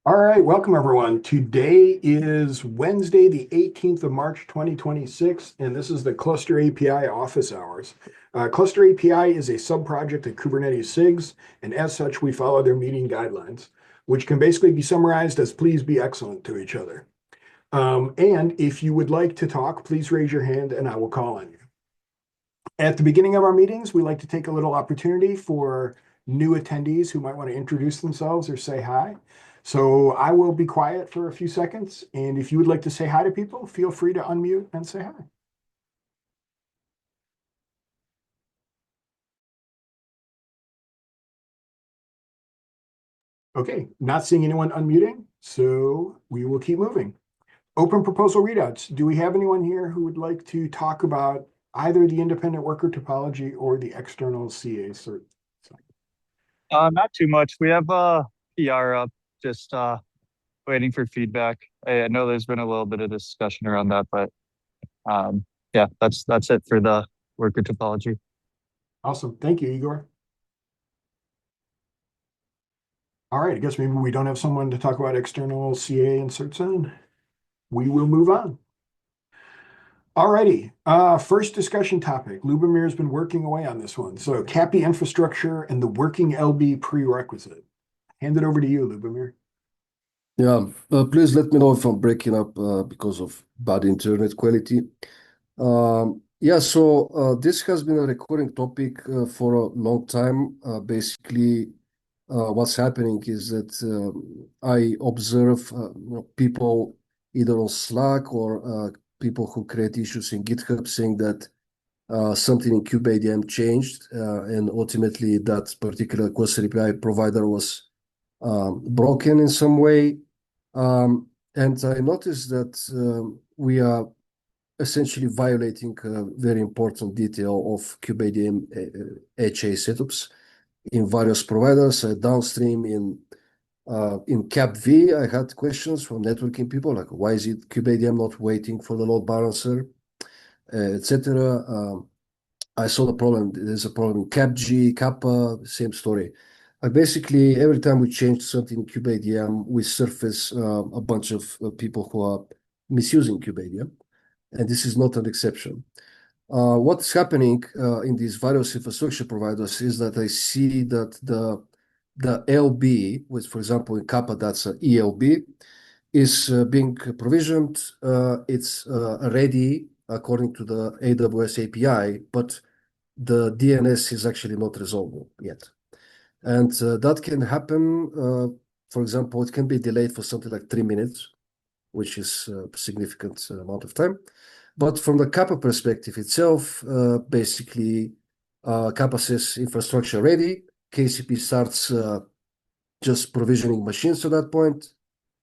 All right, welcome everyone. Today is Wednesday, the 18th of March, 2026, and this is the Cluster API office hours. Cluster API is a sub-project of Kubernetes SIGs, and as such, we follow their meeting guidelines, which can basically be summarized as please be excellent to each other. And if you would like to talk, please raise your hand and I will call on you. At the beginning of our meetings, we like to take a little opportunity for new attendees who might want to introduce themselves or say hi. So I will be quiet for a few seconds, and if you would like to say hi to people, feel free to unmute and say hi. Okay, not seeing anyone unmuting, so we will keep moving. Open proposal readouts. Do we have anyone here who would like to talk about either the independent worker topology or the external CA cert? Not too much. We have PR up, just waiting for feedback. I know there's been a little bit of discussion around that, but yeah, that's it for the worker topology. Awesome. Thank you, Igor. All right, I guess maybe we don't have someone to talk about external CA and certs then. We will move on. All righty, first discussion topic. Lubomir's been working away on this one. So CAPI infrastructure and the working LB prerequisite. Hand it over to you, Lubomir. Yeah, please let me know if I'm breaking up because of bad internet quality. Yeah, so this has been a recurring topic for a long time. Basically, what's happening is that I observe people either on Slack or people who create issues in GitHub saying that something in kubeadm changed, and ultimately that particular cluster API provider was broken in some way. And I noticed that we are essentially violating a very important detail of kubeadm HA setups in various providers. Downstream in CapV, I had questions from networking people like, why is it kubeadm not waiting for the load balancer, etc. I saw the problem. There's a problem in CapG, Kappa, same story. Basically, every time we change something in kubeadm, we surface a bunch of people who are misusing kubeadm, and this is not an exception. What's happening in these various infrastructure providers is that I see that the LB, which for example in Kappa that's an ELB, is being provisioned. It's ready according to the AWS API, but the DNS is actually not resolvable yet. And that can happen, for example, it can be delayed for something like 3 minutes, which is a significant amount of time. But from the Kappa perspective itself, basically, Kappa says infrastructure ready. KCP starts just provisioning machines to that point.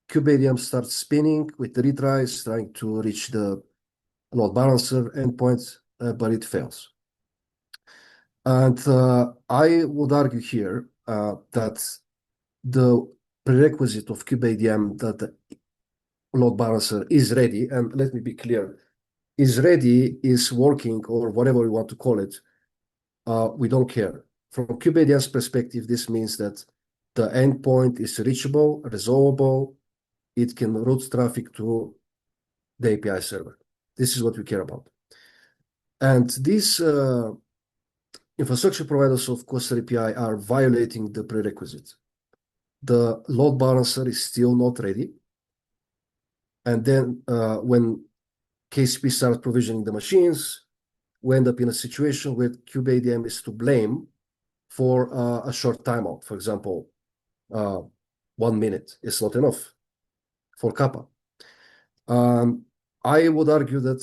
kubeadm starts spinning with retries, trying to reach the load balancer endpoint, but it fails. And I would argue here that the prerequisite of kubeadm that the load balancer is ready, and let me be clear, is ready, is working, or whatever we want to call it, we don't care. From kubeadm's perspective, this means that the endpoint is reachable, resolvable, it can route traffic to the API server. This is what we care about. And these infrastructure providers of cluster API are violating the prerequisite. The load balancer is still not ready. And then when KCP starts provisioning the machines, we end up in a situation where kubeadm is to blame for a short timeout. For example, 1 minute is not enough for Kappa. I would argue that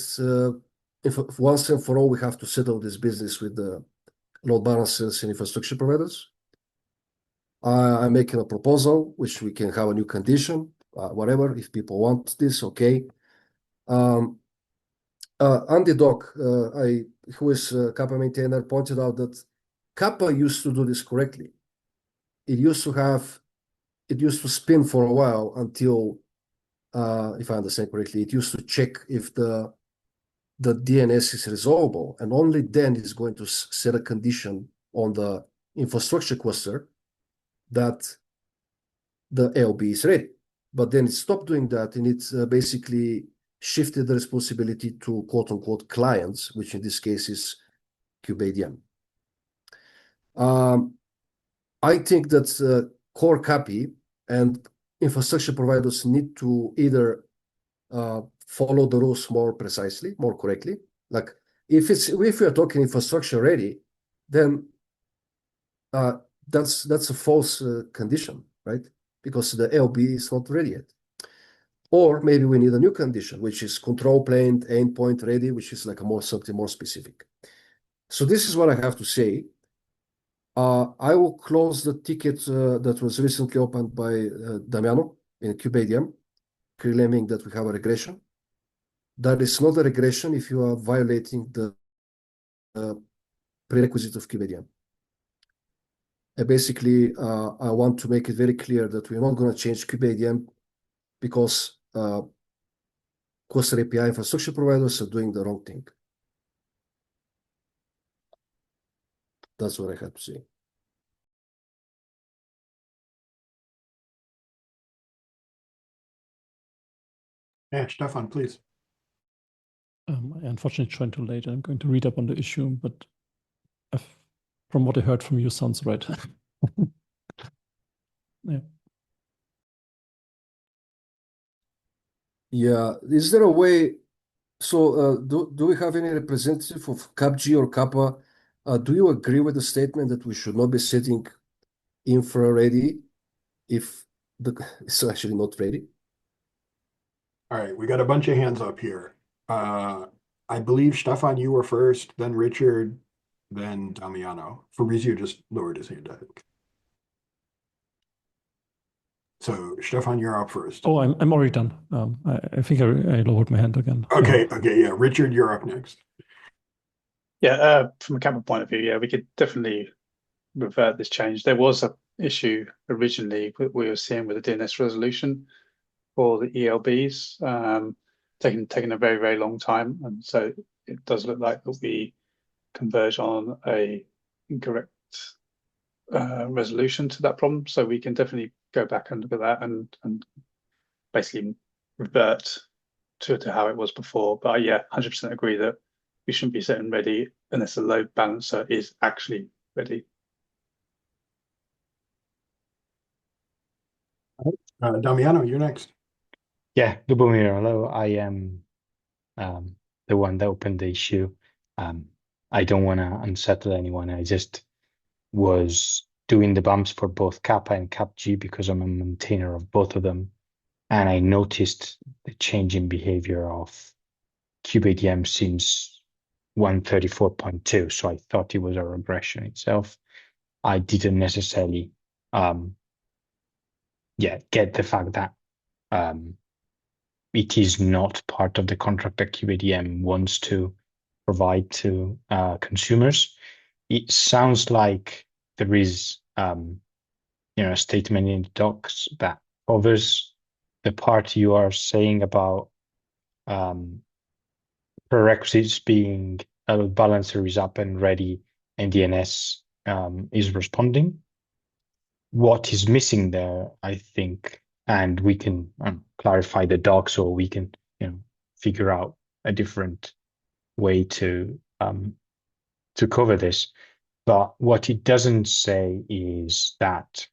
if once and for all we have to settle this business with the load balancers and infrastructure providers. I'm making a proposal, which we can have a new condition, whatever, if people want this, okay. Andy Doc, who is a Kappa maintainer, pointed out that Kappa used to do this correctly. It used to spin for a while until, if I understand correctly, it used to check if the DNS is resolvable, and only then it's going to set a condition on the infrastructure cluster that the LB is ready. but then it stopped doing that, and it basically shifted the responsibility to quote unquote clients, which in this case is kubeadm. I think that core copy and infrastructure providers need to either follow the rules more precisely, more correctly. Like if we are talking infrastructure ready, then that's a false condition, right? Because the LB is not ready yet. Or maybe we need a new condition, which is control plane endpoint ready, which is like something more specific. So this is what I have to say. I will close the ticket that was recently opened by Damiano in kubeadm, claiming that we have a regression. That is not a regression if you are violating the prerequisite of kubeadm. And basically, I want to make it very clear that we're not going to change kubeadm because cluster API infrastructure providers are doing the wrong thing. That's what I have to say. Yeah, Stefan, please. I unfortunately joined too late. I'm going to read up on the issue, but from what I heard from you, sounds right. Yeah. Yeah. Is there a way? So, do we have any representative of CapG or Kappa? Do you agree with the statement that we should not be setting infra ready if it's actually not ready? All right, we got a bunch of hands up here. I believe Stefan, you were first, then Richard, then Damiano. Fabrizio just lowered his hand, I think. So Stefan, you're up first. Oh, I'm already done. I think I lowered my hand again. Okay, yeah. Richard, you're up next. Yeah, from a Kappa point of view, yeah, we could definitely revert this change. There was an issue originally we were seeing with the DNS resolution for the ELBs, taking a very, very long time. And so it does look like that we converge on a incorrect resolution to that problem. So we can definitely go back and look at that and basically revert to how it was before. But yeah, 100% agree that we shouldn't be setting ready unless the load balancer is actually ready. Damiano, you're next. Yeah, Lubomir, hello. I am the one that opened the issue. I don't want to unsettle anyone. I just was doing the bumps for both Kappa and CapG because I'm a maintainer of both of them. And I noticed the change in behavior of kubeadm since 134.2. So I thought it was a regression itself. I didn't necessarily get the fact that it is not part of the contract that kubeadm wants to provide to consumers. It sounds like there is a statement in the docs that covers the part you are saying about prerequisites being a load balancer is up and ready and DNS is responding. What is missing there, I think, and we can clarify the docs, or we can figure out a differend way to cover this. But what it doesn't say is that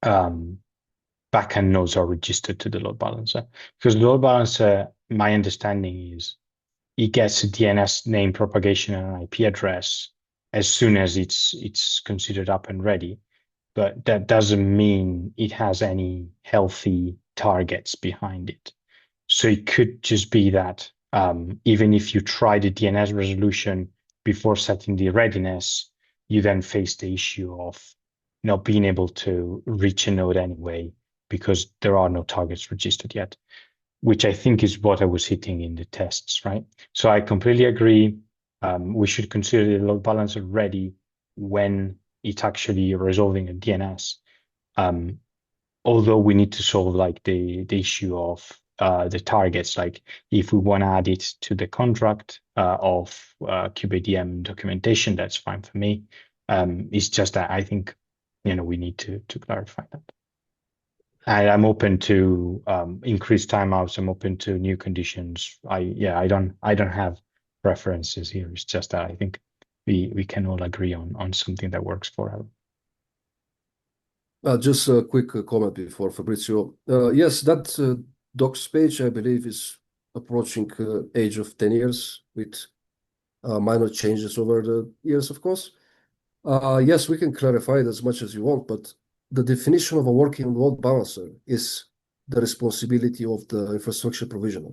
backend nodes are registered to the load balancer, because the load balancer, my understanding is, it gets a DNS name propagation and an IP address as soon as it's considered up and ready. But that doesn't mean it has any healthy targets behind it. So it could just be that even if you try the DNS resolution before setting the readiness, you then face the issue of not being able to reach a node anyway because there are no targets registered yet, which I think is what I was hitting in the tests, right? So I completely agree. We should consider the load balancer ready when it's actually resolving a DNS. Although we need to solve like the issue of the targets, like if we want to add it to the contract of kubeadm documentation, that's fine for me. It's just that I think we need to clarify that. I'm open to increased timeouts. I'm open to new conditions. I don't have preferences here. It's just that I think we can all agree on something that works for us. Just a quick comment before Fabrizio. Yes, that docs page, I believe, is approaching age of 10 years with minor changes over the years, of course. Yes, we can clarify it as much as you want, but the definition of a working load balancer is the responsibility of the infrastructure provisioner.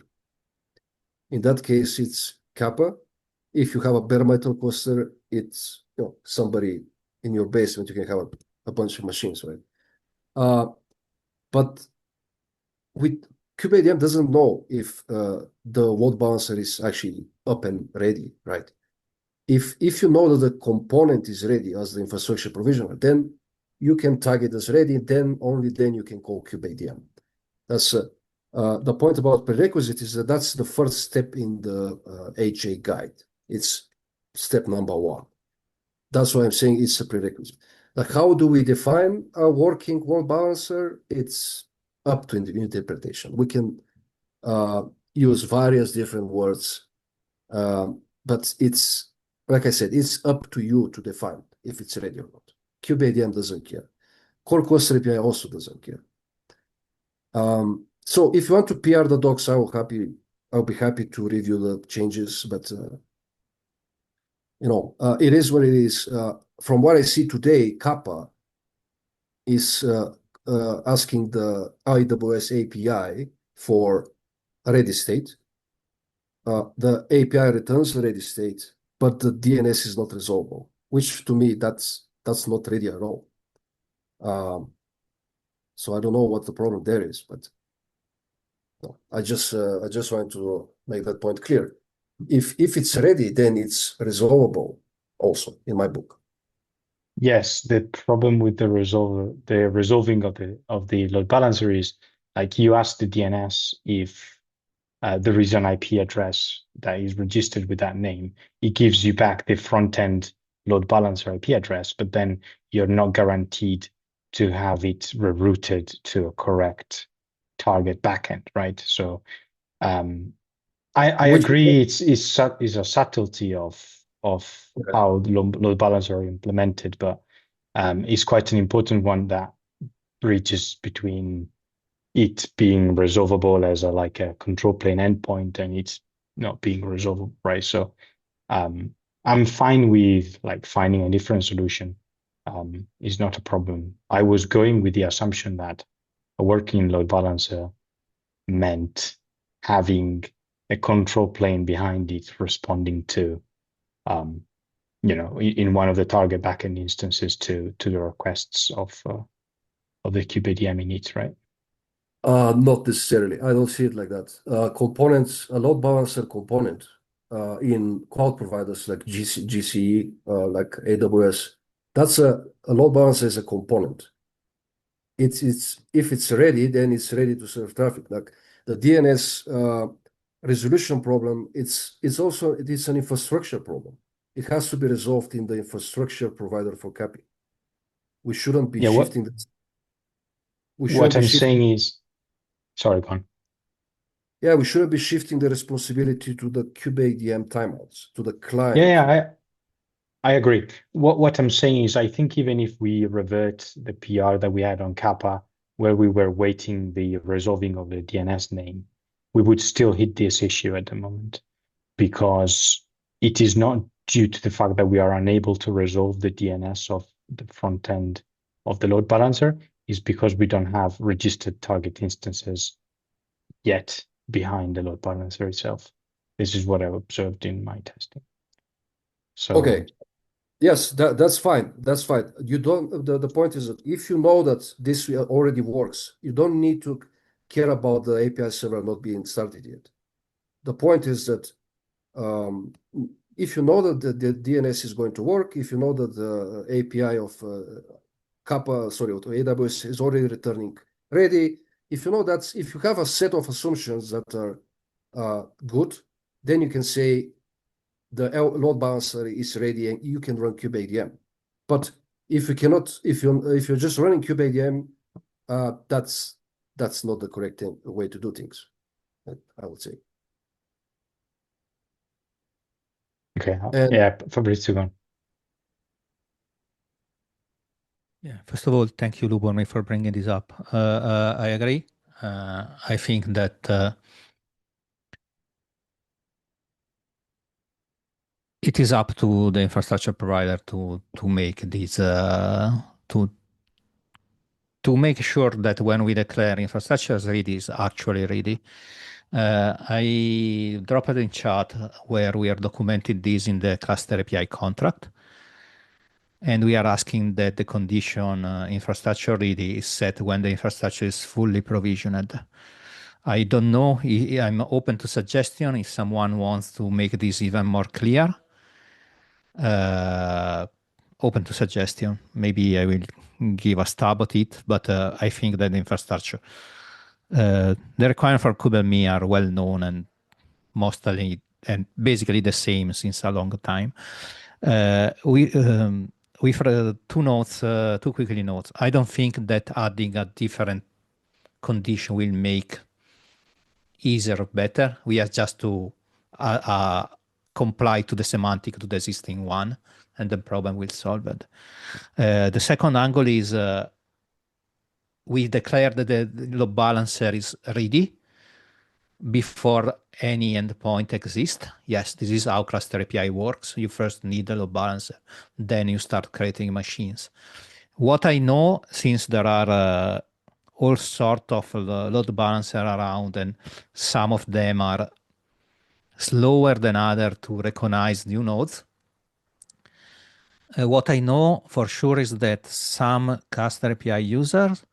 In that case, it's Kappa. If you have a bare metal cluster, it's somebody in your basement. You can have a bunch of machines, right? But with kubeadm doesn't know if the load balancer is actually up and ready, right? If you know that the component is ready as the infrastructure provisioner, then you can tag it as ready. Then only then you can call kubeadm. That's the point about prerequisite is that that's the first step in the HA guide. It's step number 1. That's why I'm saying it's a prerequisite. Like, how do we define a working load balancer? It's up to interpretation. We can use various different words, but it's, like I said, it's up to you to define if it's ready or not. kubeadm doesn't care. Core Cluster API also doesn't care. So if you want to PR the docs, I'll be happy to review the changes, but it is what it is. From what I see today, Kappa is asking the AWS API for a ready state. The API returns the ready state, but the DNS is not resolvable, which to me, that's not ready at all. So I don't know what the problem there is, but no, I just want to make that point clear. If it's ready, then it's resolvable also in my book. Yes, the problem with the resolving of the load balancer is, like, you ask the DNS if there is an IP address that is registered with that name. It gives you back the front end load balancer IP address, but then you're not guaranteed to have it rerouted to a correct target backend, right? So I agree. It's a subtlety of how the load balancers are implemented, but it's quite an important one that bridges between it being resolvable as a control plane endpoint and it's not being resolvable, right? So I'm fine with finding a different solution. Is not a problem. I was going with the assumption that a working load balancer meant having a control plane behind it responding to, in one of the target backend instances to the requests of the kubeadm init, right? Not necessarily. I don't see it like that. Components, a load balancer component in cloud providers like GCE, like AWS, that's a load balancer is a component. It's if it's ready, then it's ready to serve traffic. Like the DNS resolution problem, it's an infrastructure problem. It has to be resolved in the infrastructure provider for CAPI. We shouldn't be shifting this. What I'm saying is, sorry, go on. Yeah, we shouldn't be shifting the responsibility to the kubeadm timeouts, to the client. Yeah, I agree. What I'm saying is, I think even if we revert the PR that we had on Kappa, where we were waiting the resolving of the DNS name, we would still hit this issue at the moment, because it is not due to the fact that we are unable to resolve the DNS of the front end of the load balancer, is because we don't have registered target instances yet behind the load balancer itself. This is what I observed in my testing. So okay. Yes, that's fine. That's fine. You don't. The point is that if you know that this already works, you don't need to care about the API server not being started yet. The point is that if you know that the DNS is going to work, if you know that the API of Kappa, sorry, AWS is already returning ready, if you know that, if you have a set of assumptions that are good, then you can say the load balancer is ready and you can run kubeadm. But if you cannot, if you're just running kubeadm, that's that's not the correct way to do things, I would say. Okay. And Yeah, Fabrizio, go on. Yeah, first of all, thank you, Lubomir, for bringing this up. I agree. I think that it is up to the infrastructure provider to make this to make sure that when we declare infrastructure as ready is actually ready. I dropped it in chat where we are documenting this in the cluster API contract. And we are asking that the condition infrastructure ready is set when the infrastructure is fully provisioned. I don't know. I'm open to suggestion if someone wants to make this even more clear. Open to suggestion. Maybe I will give a stab at it, but I think that the infrastructure, the requirements for Kubernetes are well known and mostly and basically the same since a long time. With two quickly notes. I don't think that adding a different condition will make easier or better. We have just to comply to the semantic to the existing one, and the problem will solve it. The second angle is we declare that the load balancer is ready before any endpoint exists. Yes, this is how cluster API works. You first need the load balancer, then you start creating machines. What I know, since there are all sort of load balancer around, and some of them are slower than others to recognize new nodes. What I know for sure is that some cluster API users,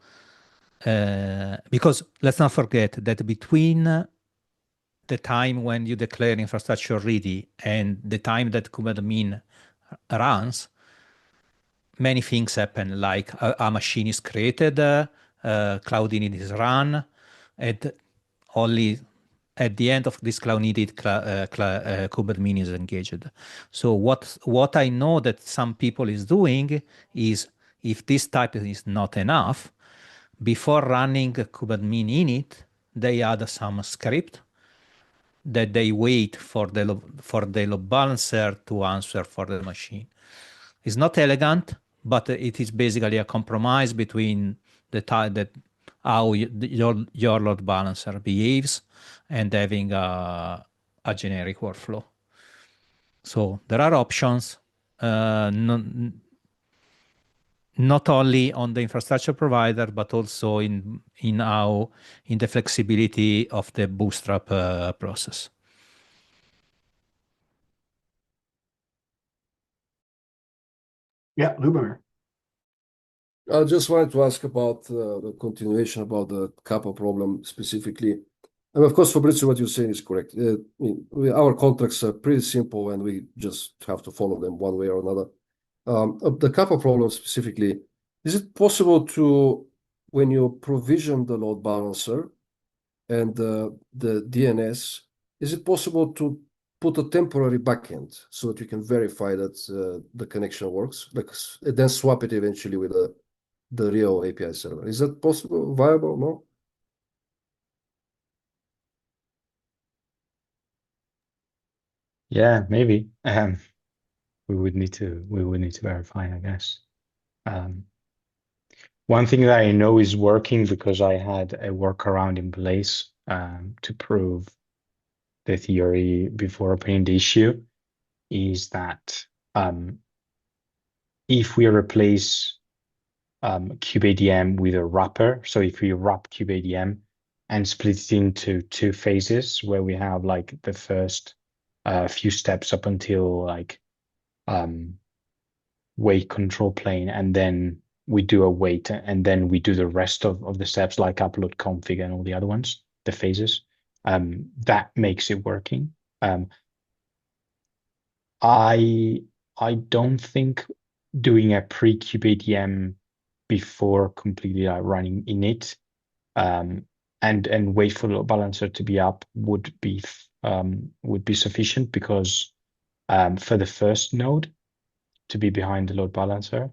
because let's not forget that between the time when you declare infrastructure ready and the time that Kubernetes runs, many things happen, like a machine is created, cloud init is run, and only at the end of this cloud init, Kubernetes is engaged. So what I know that some people is doing is, if this type is not enough, before running Kubernetes init, they add some script that they wait for the load balancer to answer for the machine. It's not elegant, but it is basically a compromise between the time that how your load balancer behaves and having a generic workflow. So there are options, not only on the infrastructure provider, but also in the flexibility of the bootstrap process. Yeah, Lubomir. I just wanted to ask about the continuation about the Kappa problem specifically. And of course, Fabrizio, what you're saying is correct. Our contracts are pretty simple and we just have to follow them one way or another. The Kappa problem specifically, is it possible to, when you provision the load balancer and the DNS, is it possible to put a temporary backend so that you can verify that the connection works, like, and then swap it eventually with the real API server? Is that possible, viable? No? Yeah, maybe. We would need to verify, I guess. One thing that I know is working, because I had a workaround in place to prove the theory before opening the issue, is that if we replace kubeadm with a wrapper, so if we wrap kubeadm and split it into two phases, where we have like the first few steps up until like wait control plane, and then we do a wait, and then we do the rest of the steps like upload config and all the other ones, the phases, that makes it working. I don't think doing a pre-kubeadm before completely running init and wait for the load balancer to be up would be sufficient, because for the first node to be behind the load balancer,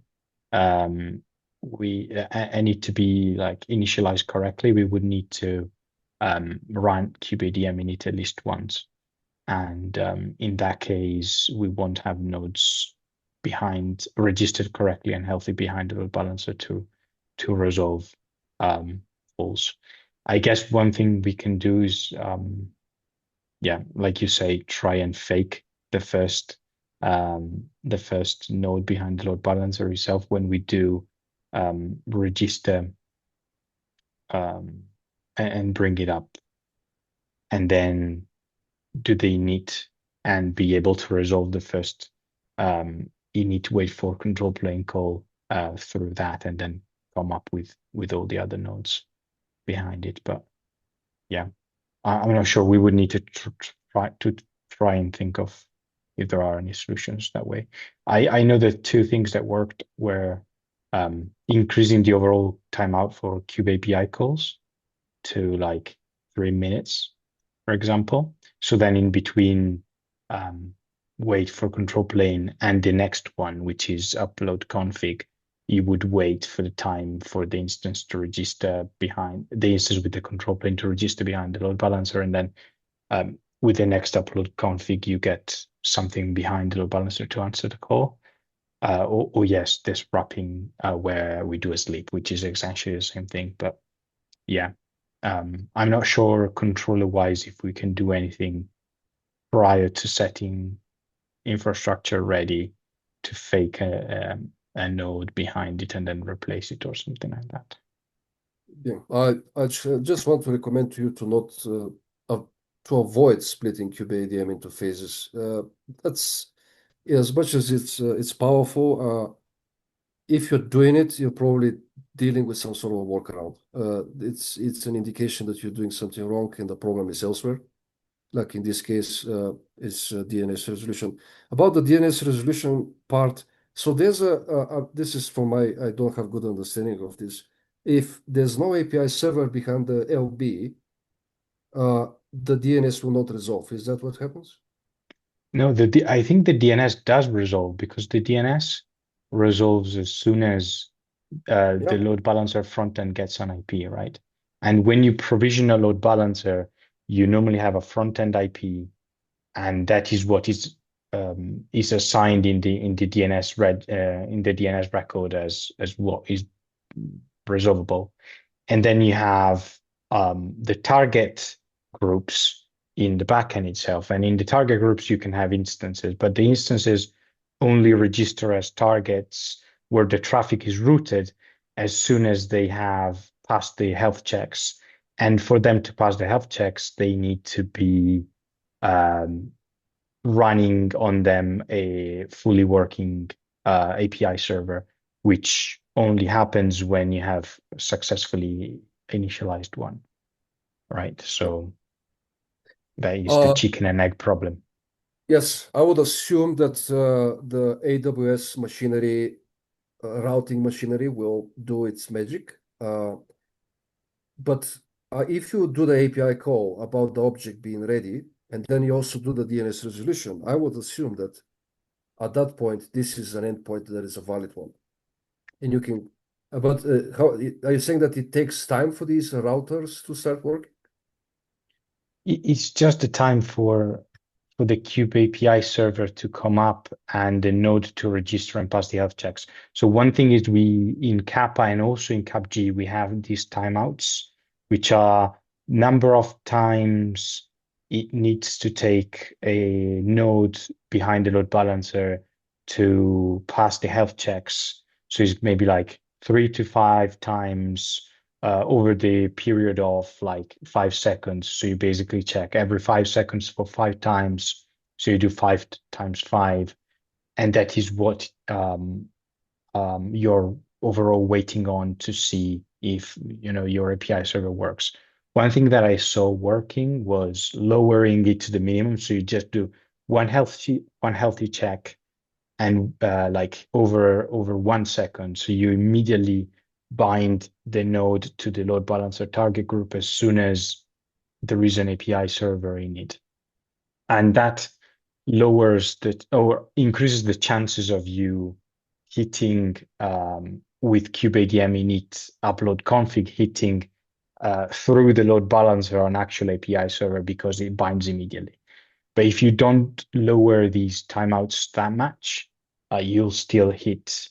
and it to be like initialized correctly, we would need to run kubeadm in it at least once. And in that case, we won't have nodes behind registered correctly and healthy behind the load balancer to resolve falls. I guess one thing we can do is, yeah, like you say, try and fake the first node behind the load balancer itself when we do register and bring it up, and then do the init and be able to resolve the first init wait for control plane call through that, and then come up with all the other nodes behind it. But yeah, I'm not sure. We would need to try and think of if there are any solutions that way. I know the two things that worked were increasing the overall timeout for kube API calls to like 3 minutes, for example. So then in between wait for control plane and the next one, which is upload config, you would wait for the time for the instance to register behind the instance with the control plane to register behind the load balancer. And then with the next upload config, you get something behind the load balancer to answer the call. Or yes, this wrapping where we do a sleep, which is essentially the same thing. But yeah, I'm not sure controller wise if we can do anything prior to setting infrastructure ready to fake a node behind it and then replace it or something like that. Yeah, I just want to recommend to you to not to avoid splitting kubeadm into phases. That's as much as it's powerful. If you're doing it, you're probably dealing with some sort of a workaround. It's an indication that you're doing something wrong and the problem is elsewhere. Like in this case, it's DNS resolution. About the DNS resolution part, so there's this is for I don't have good understanding of this. If there's no API server behind the LB, the DNS will not resolve. Is that what happens? No, I think the DNS does resolve, because the DNS resolves as soon as the load balancer front end gets an IP, right? And when you provision a load balancer, you normally have a front end IP, and that is what is assigned in the DNS record as what is resolvable. And then you have the target groups in the backend itself. And in the target groups, you can have instances, but the instances only register as targets where the traffic is routed as soon as they have passed the health checks. And for them to pass the health checks, they need to be running on them a fully working API server, which only happens when you have successful initialized one, right? So that is the chicken and egg problem. Yes, I would assume that the AWS machinery, routing machinery will do its magic. But if you do the API call about the object being ready, and then you also do the DNS resolution, I would assume that at that point, this is an endpoint that is a valid one. And you can, but how are you saying that it takes time for these routers to start working? It's just the time for the Kube API server to come up and the node to register and pass the health checks. So one thing is we in Kappa and also in CapG, we have these timeouts, which are number of times it needs to take a node behind the load balancer to pass the health checks. So it's maybe like 3 to 5 times over the period of like 5 seconds. So you basically check every 5 seconds for 5 times. So you do 5 times 5. And that is what you're overall waiting on to see if your API server works. One thing that I saw working was lowering it to the minimum. So you just do one healthy check and like over 1 second. So you immediately bind the node to the load balancer target group as soon as there is an API server in it. And that lowers or increases the chances of you hitting with kubeadm init upload config hitting through the load balancer on actual API server because it binds immediately. But if you don't lower these timeouts that much, you'll still hit.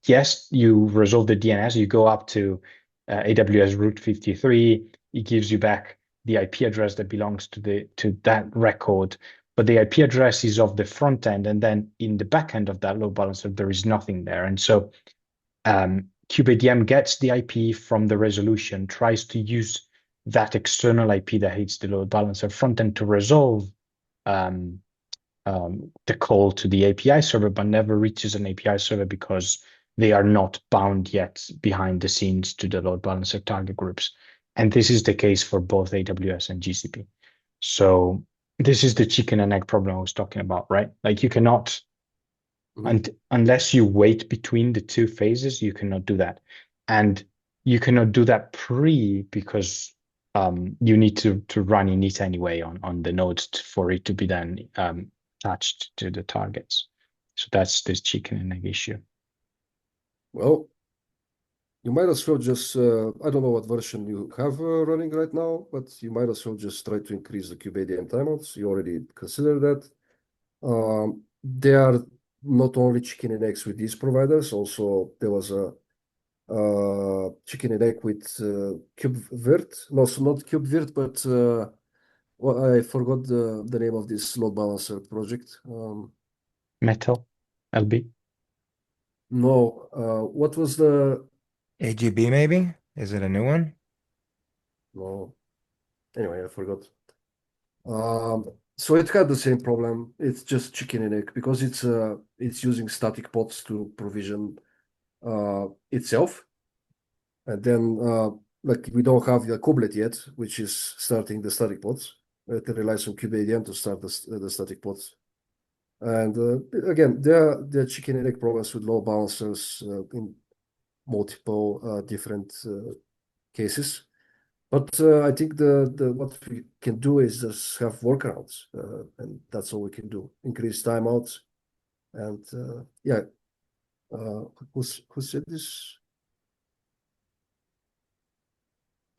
Yes, you resolve the DNS, you go up to AWS route 53, it gives you back the IP address that belongs to that record, but the IP address is of the front end, and then in the back end of that load balancer, there is nothing there. And so kubeadm gets the IP from the resolution, tries to use that external IP that hits the load balancer front end to resolve the call to the API server, but never reaches an API server because they are not bound yet behind the scenes to the load balancer target groups. And this is the case for both AWS and GCP. So this is the chicken and egg problem I was talking about, right? Like you cannot, and unless you wait between the two phases, you cannot do that. And you cannot do that because you need to run init anyway on the nodes for it to be then attached to the targets. So that's this chicken and egg issue. Well, you might as well just, I don't know what version you have running right now, but you might as well just try to increase the kubeadm timeouts. You already considered that. They are not only chicken and eggs with these providers, also there was a chicken and egg with KubeVirt. No, so not KubeVirt, but well, I forgot the name of this load balancer project. Metal, LB. No, what was the AGB maybe? Is it a new one? no? Anyway, I forgot. So it had the same problem. It's just chicken and egg because it's using static pods to provision itself, and then like we don't have the kubelet yet, which is starting the static pods. It relies on kubeadm to start the static pods. And again, there are chicken and egg problems with load balancers in multiple different cases. But I think the what we can do is just have workarounds, and that's all we can do. Increase timeouts, and yeah, who said this?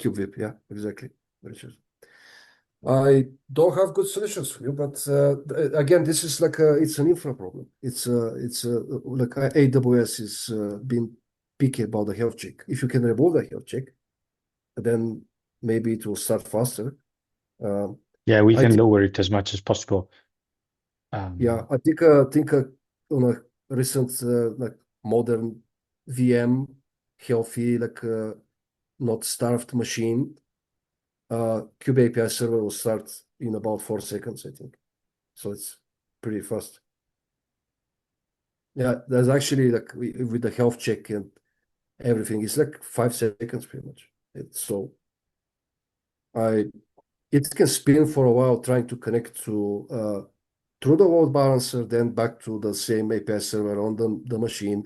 KubeVip, yeah, exactly, Richard. I don't have good solutions for you, but again, this is like it's an infra problem. It's like AWS is being picky about the health check. If you can remove the health check, then maybe it will start faster. Yeah, we I can think, lower it as much as possible. yeah, I think on a recent like modern VM, healthy, like not starved machine, Kube API server will start in about 4 seconds, I think. So it's pretty fast. Yeah, there's actually like with the health check and everything, it's like 5 seconds pretty much. It can spin for a while trying to connect to through the load balancer, then back to the same API server on the machine.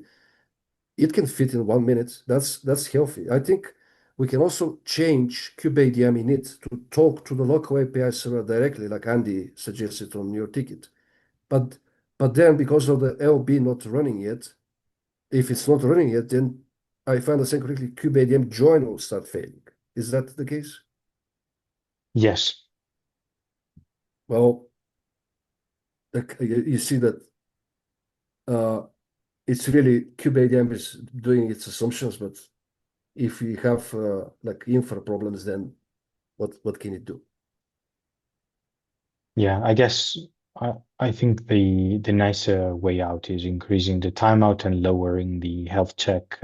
It can fit in 1 minute. That's healthy. I think we can also change kubeadm init to talk to the local API server directly, like Andy suggested on your ticket. But then because of the LB not running yet, if it's not running yet, then if I understand correctly, kubeadm join will start failing. Is that the case? Yes. Well, you see that it's really kubeadm is doing its assumptions, but if we have like infra problems, then what can it do? Yeah, I guess I think the nicer way out is increasing the timeout and lowering the health check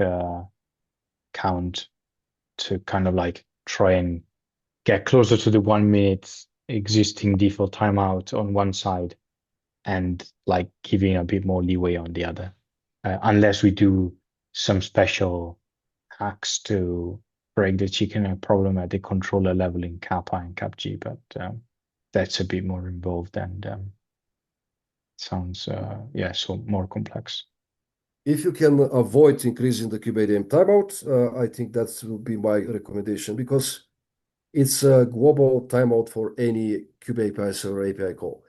count to kind of like try and get closer to the 1 minute existing default timeout on one side and like giving a bit more leeway on the other, unless we do some special hacks to break the chicken egg problem at the controller level in Kappa and KapG, but that's a bit more involved and sounds so more complex. If you can avoid increasing the kubeadm timeout, I think that will be my recommendation because it's a global timeout for any Kube API server API call.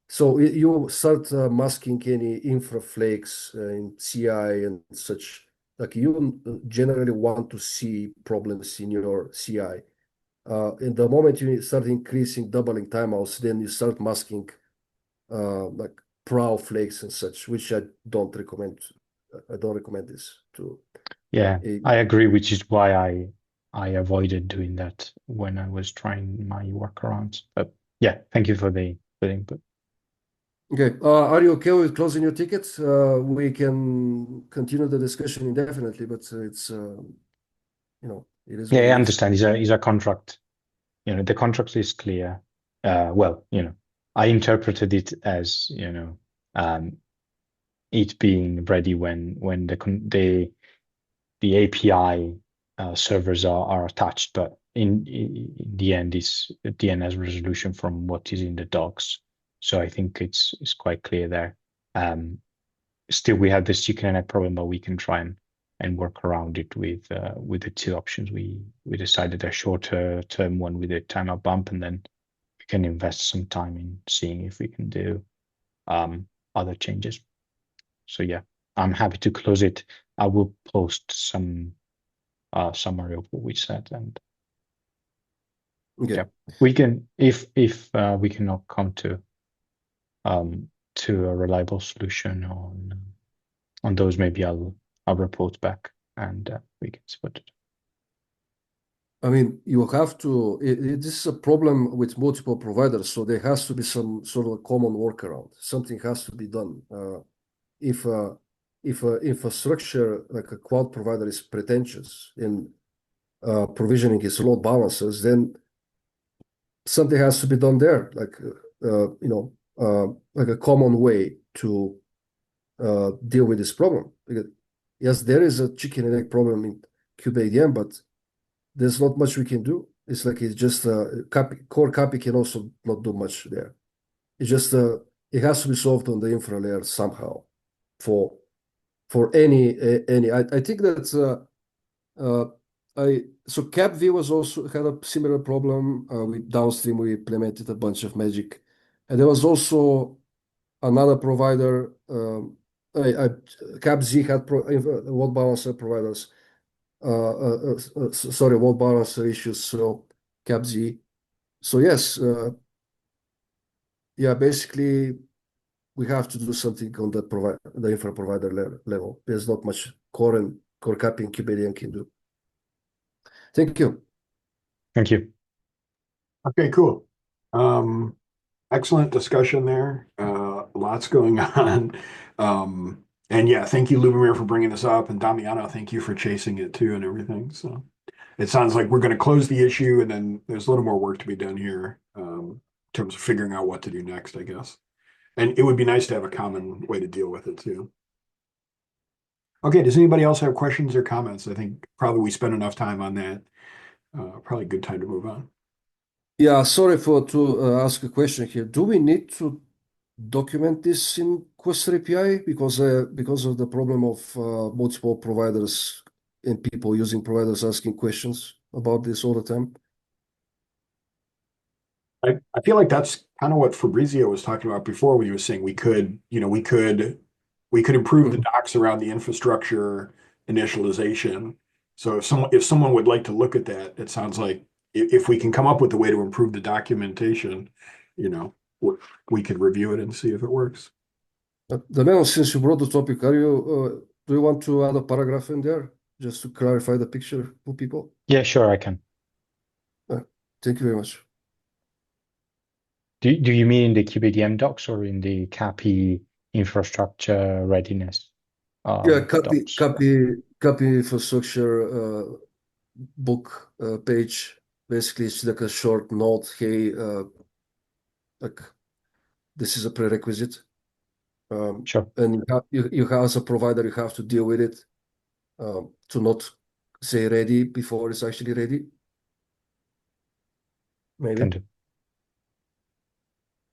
So you start masking any infra flakes in CI and such like you generally want to see problems in your CI. In the moment you start increasing, doubling timeouts, then you start masking like prow flakes and such, which I don't recommend. I don't recommend this to. Yeah, I agree, which is why I avoided doing that when I was trying my workarounds. But yeah, thank you for the input. Okay, are you okay with closing your tickets? We can continue the discussion indefinitely, but it's it is what Yeah, I it is. understand. It's a contract. The contract is clear. Well, I interpreted it as, it being ready when the API servers are attached, but in the end, it's a DNS resolution from what is in the docs. So I think it's quite clear there. Still, we have this chicken and egg problem, but we can try and work around it with the two options. We decided a shorter term one with a timeout bump, and then we can invest some time in seeing if we can do other changes. So yeah, I'm happy to close it. I will post some summary of what we said, and Okay. yeah, we can if we cannot come to a reliable solution on those, maybe I'll report back and we can split it. I mean, you have to. This is a problem with multiple providers, so there has to be some sort of a common workaround. Something has to be done. If infrastructure like a cloud provider is pretentious in provisioning its load balancers, then something has to be done there, like like a common way to deal with this problem. Because yes, there is a chicken and egg problem in kubeadm, but there's not much we can do. It's like it's just core copy can also not do much there. It's just it has to be solved on the infra layer somehow for any. I think that so CapV was also had a similar problem with downstream. We implemented a bunch of magic, and there was also another provider. CapZ had load balancer providers. Sorry, load balancer issues. So CapZ. So yes, yeah. Basically, we have to do something on the infra provider level. There's not much core capping kubeadm can do. Thank you. Thank you. Okay, cool. Excellent discussion there. Lots going on. And yeah, thank you, Lubomir, for bringing this up. And Damiano, thank you for chasing it too and everything. So it sounds like we're going to close the issue and then there's a little more work to be done here in terms of figuring out what to do next, I guess. And it would be nice to have a common way to deal with it too. Okay, does anybody else have questions or comments? I think probably we spent enough time on that. Probably a good time to move on. Yeah, sorry to ask a question here. Do we need to document this in Cluster API because of the problem of multiple providers and people using providers asking questions about this all the time? I feel like that's kind of what Fabrizio was talking about before when he was saying we could improve the docs around the infrastructure initialization. So if someone would like to look at that, it sounds like if we can come up with a way to improve the documentation, we could review it and see if it works. Damiano, since you brought the topic, do you want to add a paragraph in there just to clarify the picture for people? Yeah, sure, I can. Thank you very much. Do you mean in the kubeadm docs or in the CAPI infrastructure readiness? Yeah, docs? copy infrastructure book page. Basically, it's like a short note. Hey, like this is a prerequisite. Sure. And you have as a provider, you have to deal with it to not say ready before it's actually ready. Maybe. Can do.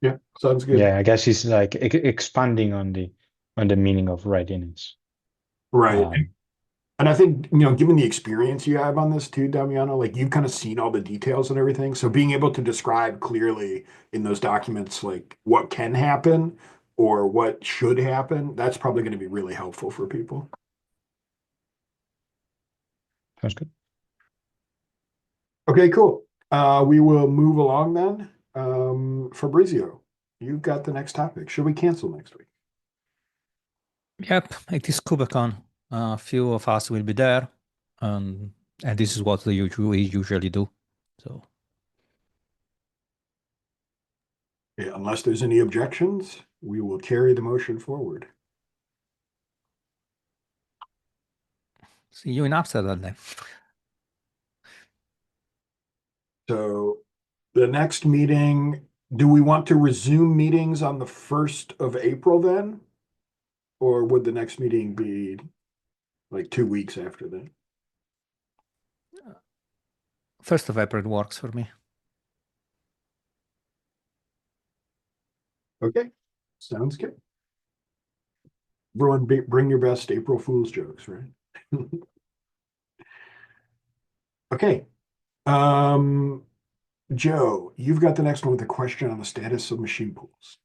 Yeah, sounds good. Yeah, I guess it's like expanding on the meaning of readiness. Right. And I think, given the experience you have on this too, Damiano, like you've kind of seen all the details and everything. So being able to describe clearly in those documents, like what can happen or what should happen, that's probably going to be really helpful for people. Sounds good. Okay, cool. We will move along then. Fabrizio, you've got the next topic. Should we cancel next week? Yep, it is KubeCon. A few of us will be there, and this is what we usually do. So Yeah, unless there's any objections, we will carry the motion forward. see you in Amsterdam then. So the next meeting, do we want to resume meetings on the 1st of April then? Or would the next meeting be like 2 weeks after that? 1st of April works for me. Okay, sounds good. Everyone bring your best April Fool's jokes, right? Okay. Joe, you've got the next one with a question on the status of machine pools.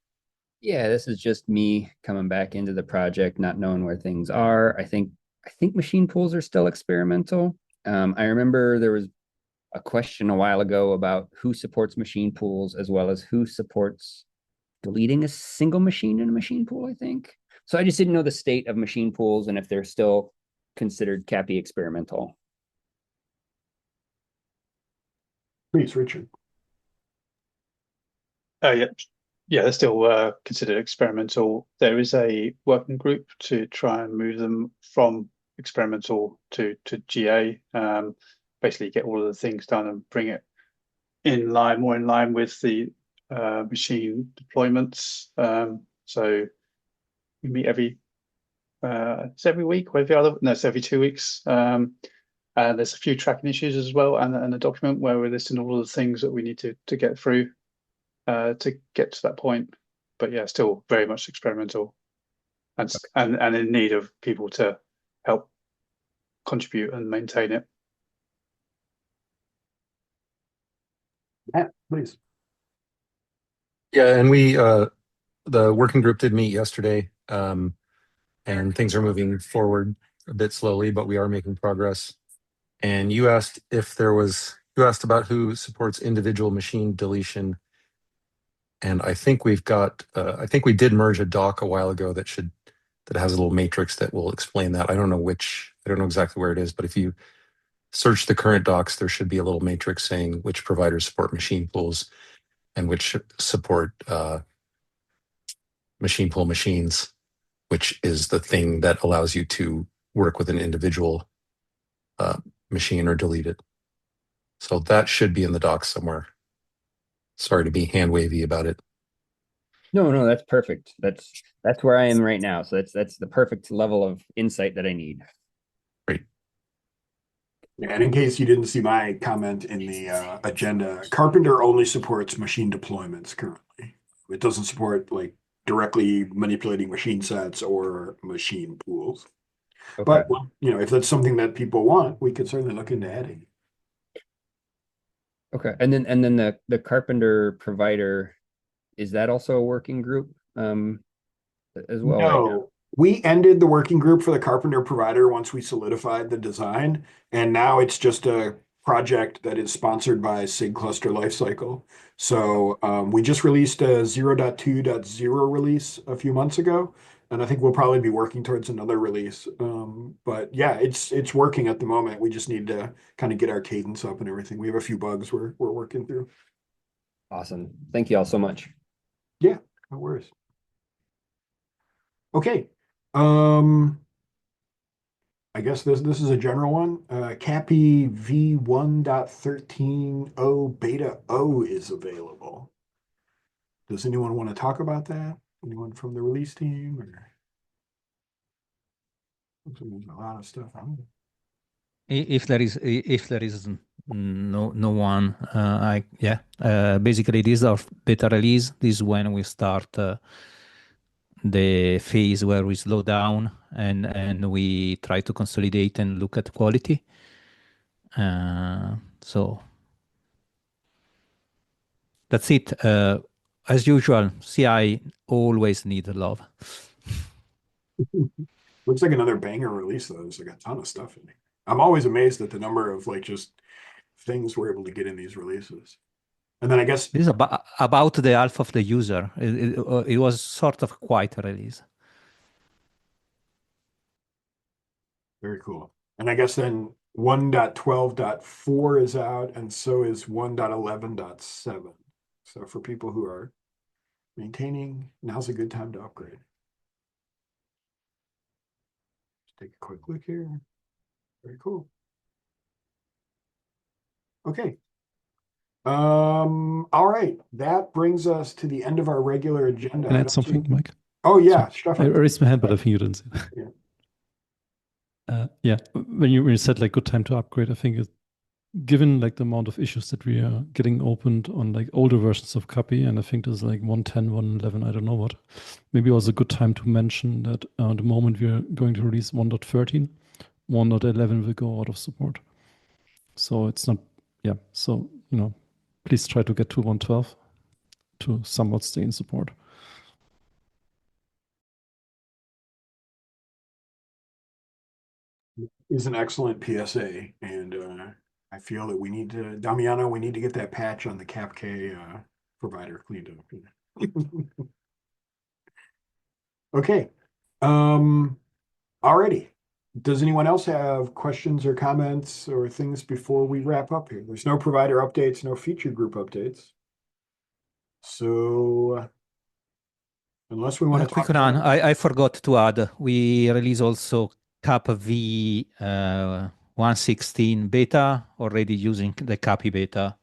Yeah, this is just me coming back into the project, not knowing where things are. I think machine pools are still experimental. I remember there was a question a while ago about who supports machine pools as well as who supports deleting a single machine in a machine pool, I think. So I just didn't know the state of machine pools and if they're still considered CAPI experimental. Please, Richard. Yeah, they're still considered experimental. There is a working group to try and move them from experimental to GA. Basically, get all of the things done and bring it more in line with the machine deployments. So we meet it's every week or every other. No, it's every 2 weeks. And there's a few tracking issues as well, and a document where we're listing all of the things that we need to get through to get to that point. But yeah, still very much experimental, and in need of people to help contribute and maintain it. Matt, please. Yeah, and we the working group did meet yesterday, and things are moving forward a bit slowly, but we are making progress. And you asked about who supports individual machine deletion, and I think we did merge a doc a while ago that has a little matrix that will explain that. I don't know exactly where it is, but if you search the current docs, there should be a little matrix saying which providers support machine pools and which support machine pool machines, which is the thing that allows you to work with an individual machine or delete it. So that should be in the docs somewhere. Sorry to be hand wavy about it. No, that's perfect. That's where I am right now. So that's the perfect level of insight that I need. Great. And in case you didn't see my comment in the agenda, Carpenter only supports machine deployments currently. It doesn't support like directly manipulating machine sets or machine pools. Okay. But if that's something that people want, we could certainly look into adding. Okay. And then the Carpenter provider, is that also a working group as well right now? No, we ended the working group for the Carpenter provider once we solidified the design, and now it's just a project that is sponsored by SIG Cluster Lifecycle. So we just released a 0.2.0 release a few months ago, and I think we'll probably be working towards another release. But yeah, it's working at the moment. We just need to kind of get our cadence up and everything. We have a few bugs we're working through. Awesome. Thank you all so much. Yeah, no worries. Okay. I guess this is a general one. CAPI v1.13.0 beta O is available. Does anyone want to talk about that? Anyone from the release team? Or looks like there's a lot of stuff on it. If there is no one, basically this is our beta release. This is when we start the phase where we slow down and we try to consolidate and look at quality. So that's it. As usual, CI always need love. Looks like another banger release though. There's like a ton of stuff in there. I'm always amazed at the number of like just things we're able to get in these releases. And then I guess This is about the half of the user. It was sort of quite a release. very cool. And I guess then 1.12.4 is out, and so is 1.11.7. So for people who are maintaining, now's a good time to upgrade. Just take a quick look here. Very cool. Okay. All right. That brings us to the end of our regular agenda. Can I I add don't something, see- Mike? Oh yeah, I Stefan. raised my hand, but I think you didn't see that. Yeah. Yeah, when you said like good time to upgrade, I think given like the amount of issues that we are getting opened on like older versions of copy, and I think there's like 110, 111, I don't know what, maybe also a good time to mention that the moment we are going to release 1.13, 1.11 will go out of support. So it's not, yeah, so, please try to get to 112 to somewhat stay in support. Is an excellent PSA, and I feel that we need to, Damiano, we need to get that patch on the CapK provider cleaned up. Okay. Alrighty. Does anyone else have questions or comments or things before we wrap up here? There's no provider updates, no feature group updates. So unless we want to Quick talk run. about I forgot to add. We release also Cap V 116 beta, already using the Capi beta.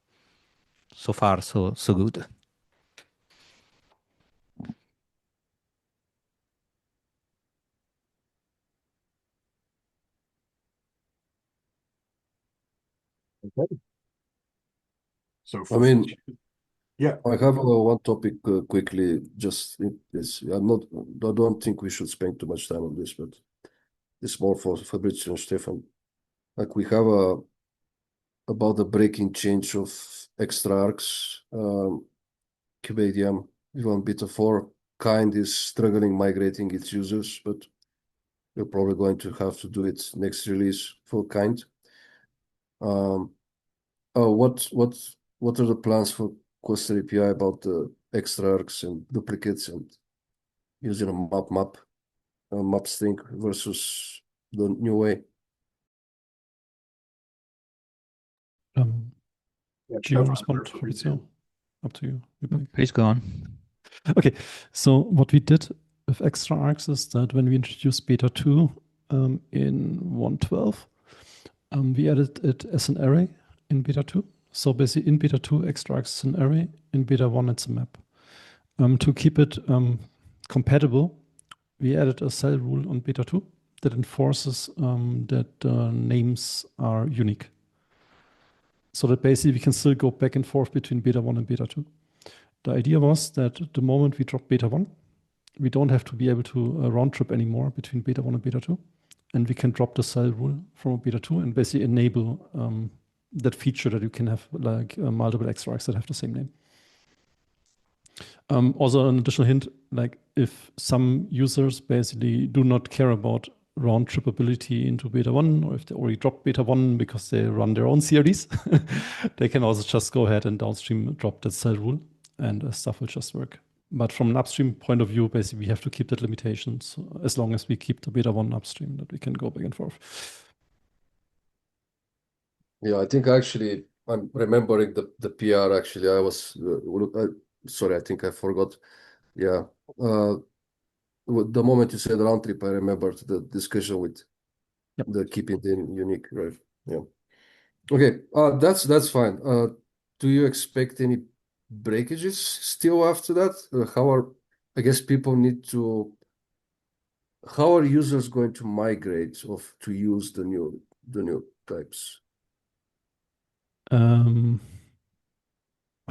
So far, so good. okay. So I for mean, yeah, I have one topic quickly. Just this, I don't think we should spend too much time on this, but it's more for Fabrizio and Stefan. Like we have about the breaking change of extra arcs. QBADM, even beta 4 kind is struggling migrating its users, but we're probably going to have to do it next release for kind. What are the plans for Cluster API about the extra arcs and duplicates and using a map string versus the new way? yeah, Do you Stefan, respond, for Fabrizio? Up to you. Please go on. Okay, so what we did with extra arcs is that when we introduced beta 2 in 112, we added it as an array in beta 2. So basically in beta 2, extra arcs is an array. In beta 1, it's a map. To keep it compatible, we added a cell rule on beta 2 that enforces that names are unique. So that basically we can still go back and forth between beta 1 and beta 2. The idea was that the moment we drop beta 1, we don't have to be able to round trip anymore between beta 1 and beta 2. And we can drop the cell rule from beta 2 and basically enable that feature that you can have like multiple extra arcs that have the same name. Also, an additional hint, like if some users basically do not care about round tripability into beta 1, or if they already dropped beta 1 because they run their own CRDs, they can also just go ahead and downstream drop that cell rule and stuff will just work. But from an upstream point of view, basically, we have to keep that limitation as long as we keep the beta 1 upstream that we can go back and forth. Yeah, I think actually I'm remembering the PR. Actually, I was sorry, I think I forgot. Yeah, the moment you said round trip, I remembered the discussion with the keeping them unique, right? Yeah. Okay, that's fine. Do you expect any breakages still after that? I guess people need to. How are users going to migrate to use the new types? I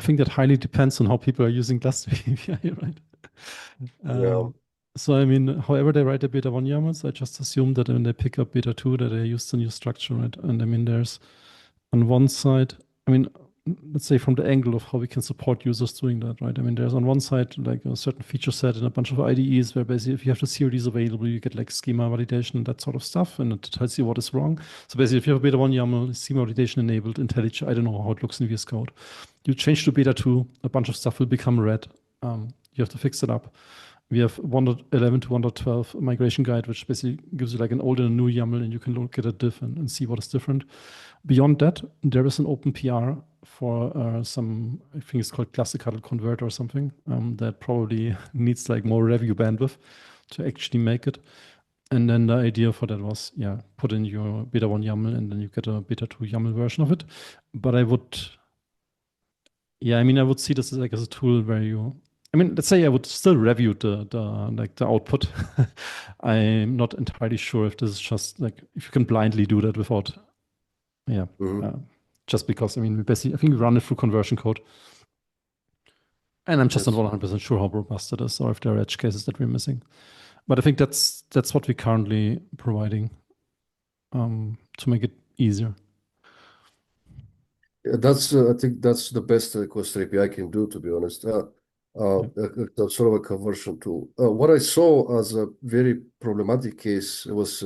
think that highly depends on how people are using Cluster API, right? Yeah. So I mean, however they write the beta 1 YAMLs, I just assume that when they pick up beta 2 that they use the new structure, right? And I mean, there's on one side, I mean, let's say from the angle of how we can support users doing that, right? I mean, there's on one side like a certain feature set and a bunch of IDEs where basically if you have the CRDs available, you get like schema validation and that sort of stuff, and it tells you what is wrong. So basically, if you have a beta 1 YAML, schema validation enabled, IntelliJ, I don't know how it looks in VS Code. You change to beta 2, a bunch of stuff will become red. You have to fix it up. We have 1.11 to 1.12 migration guide, which basically gives you like an old and a new YAML, and you can look at a diff and see what is different. Beyond that, there is an open PR for some, I think it's called classical convert or something, that probably needs like more review bandwidth to actually make it. And then the idea for that was, yeah, put in your beta 1 YAML and then you get a beta 2 YAML version of it. But I would, yeah, I mean, I would see this as like as a tool where you, I mean, let's say I would still review the output. I'm not entirely sure if this is just like, if you can blindly do that without, yeah, just because, I mean, we basically, I think we run it through conversion code. And I'm just not 100% sure how robust it is or if there are edge cases that we're missing. But I think that's what we're currently providing to make it easier. Yeah, I think that's the best cluster API can do, to be honest. That's sort of a conversion tool. What I saw as a very problematic case was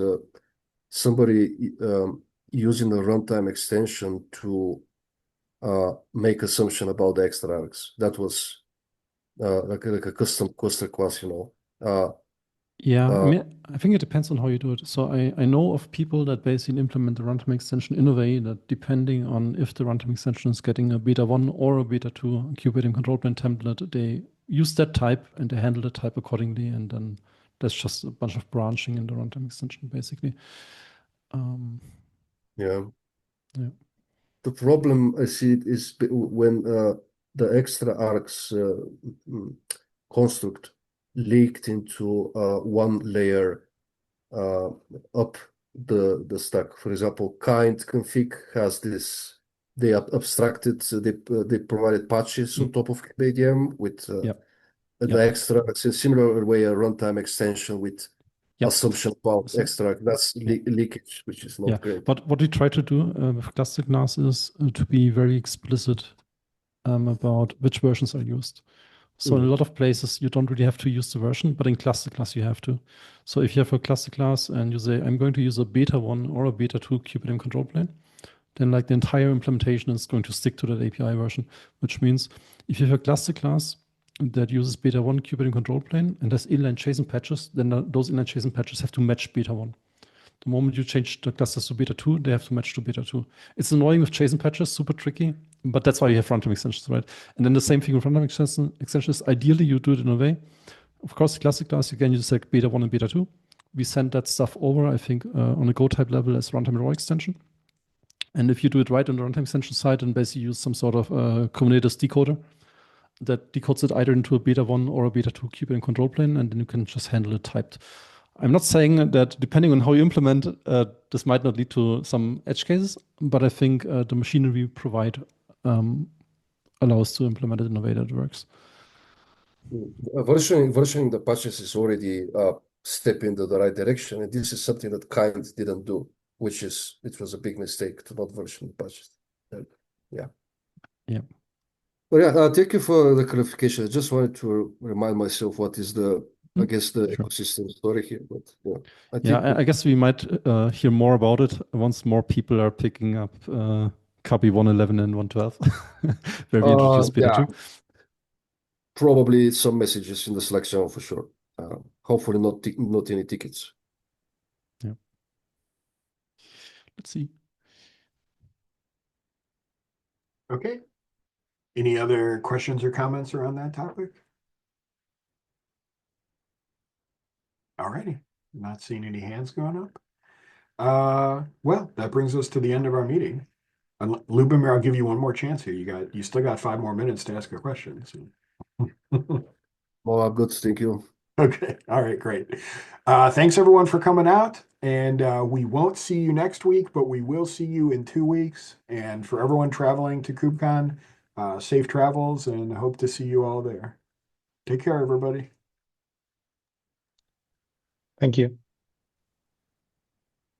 somebody using a runtime extension to make assumption about the extra args. That was like a custom cluster class, Yeah, I mean, I think it depends on how you do it. So I know of people that basically implement the runtime extension in a way that depending on if the runtime extension is getting a beta 1 or a beta 2 Kubernetes control plane template, they use that type and they handle the type accordingly. And then there's just a bunch of branching in the runtime extension, basically. Yeah. Yeah. The problem I see it is when the extra args construct leaked into one layer up the stack. For example, kind config has this. They abstracted. They provided patches on top of KBDM with the extra. It's a similar way a runtime extension with assumption about extra. That's leakage, which is not great. But what we try to do with cluster class is to be very explicit about which versions are used. So in a lot of places, you don't really have to use the version, but in cluster class, you have to. So if you have a cluster class and you say, I'm going to use a beta 1 or a beta 2 Kubernetes control plane, then like the entire implementation is going to stick to that API version, which means if you have a cluster class that uses beta 1 Kubernetes control plane and has inline JSON patches, then those inline JSON patches have to match beta 1. The moment you change the clusters to beta 2, they have to match to beta 2. It's annoying with JSON patches, super tricky, but that's why you have runtime extensions, right? And then the same thing with runtime extensions. Ideally, you do it in a way. Of course, the classic class, you can use like beta 1 and beta 2. We send that stuff over, I think, on a Go type level as runtime raw extension. And if you do it right on the runtime extension side and basically use some sort of Kubernetes decoder that decodes it either into a beta 1 or a beta 2 Kubernetes control plane, and then you can just handle it typed. I'm not saying that depending on how you implement, this might not lead to some edge cases, but I think the machinery we provide allows to implement it in a way that works. Versioning the patches is already a step into the right direction, and this is something that kind didn't do, it was a big mistake to not version the patches. Yeah. But yeah, thank you for the clarification. I just wanted to remind myself what is the ecosystem story here. But I guess we might hear more about it once more people are picking up copy 111 and 112, where we introduce beta 2. Probably some messages in the Slack channel for sure. Hopefully not any tickets. Yeah. Let's see. Okay. Any other questions or comments around that topic? All righty. Not seeing any hands going up. Well, that brings us to the end of our meeting. Lubomir, I'll give you one more chance here. You still got 5 more minutes to ask a question. So. Well, I'm good. Thank you. Okay. All right. Great. Thanks everyone for coming out. And we won't see you next week, but we will see you in 2 weeks. And for everyone traveling to KubeCon, safe travels and hope to see you all there. Take care, everybody. Thank you.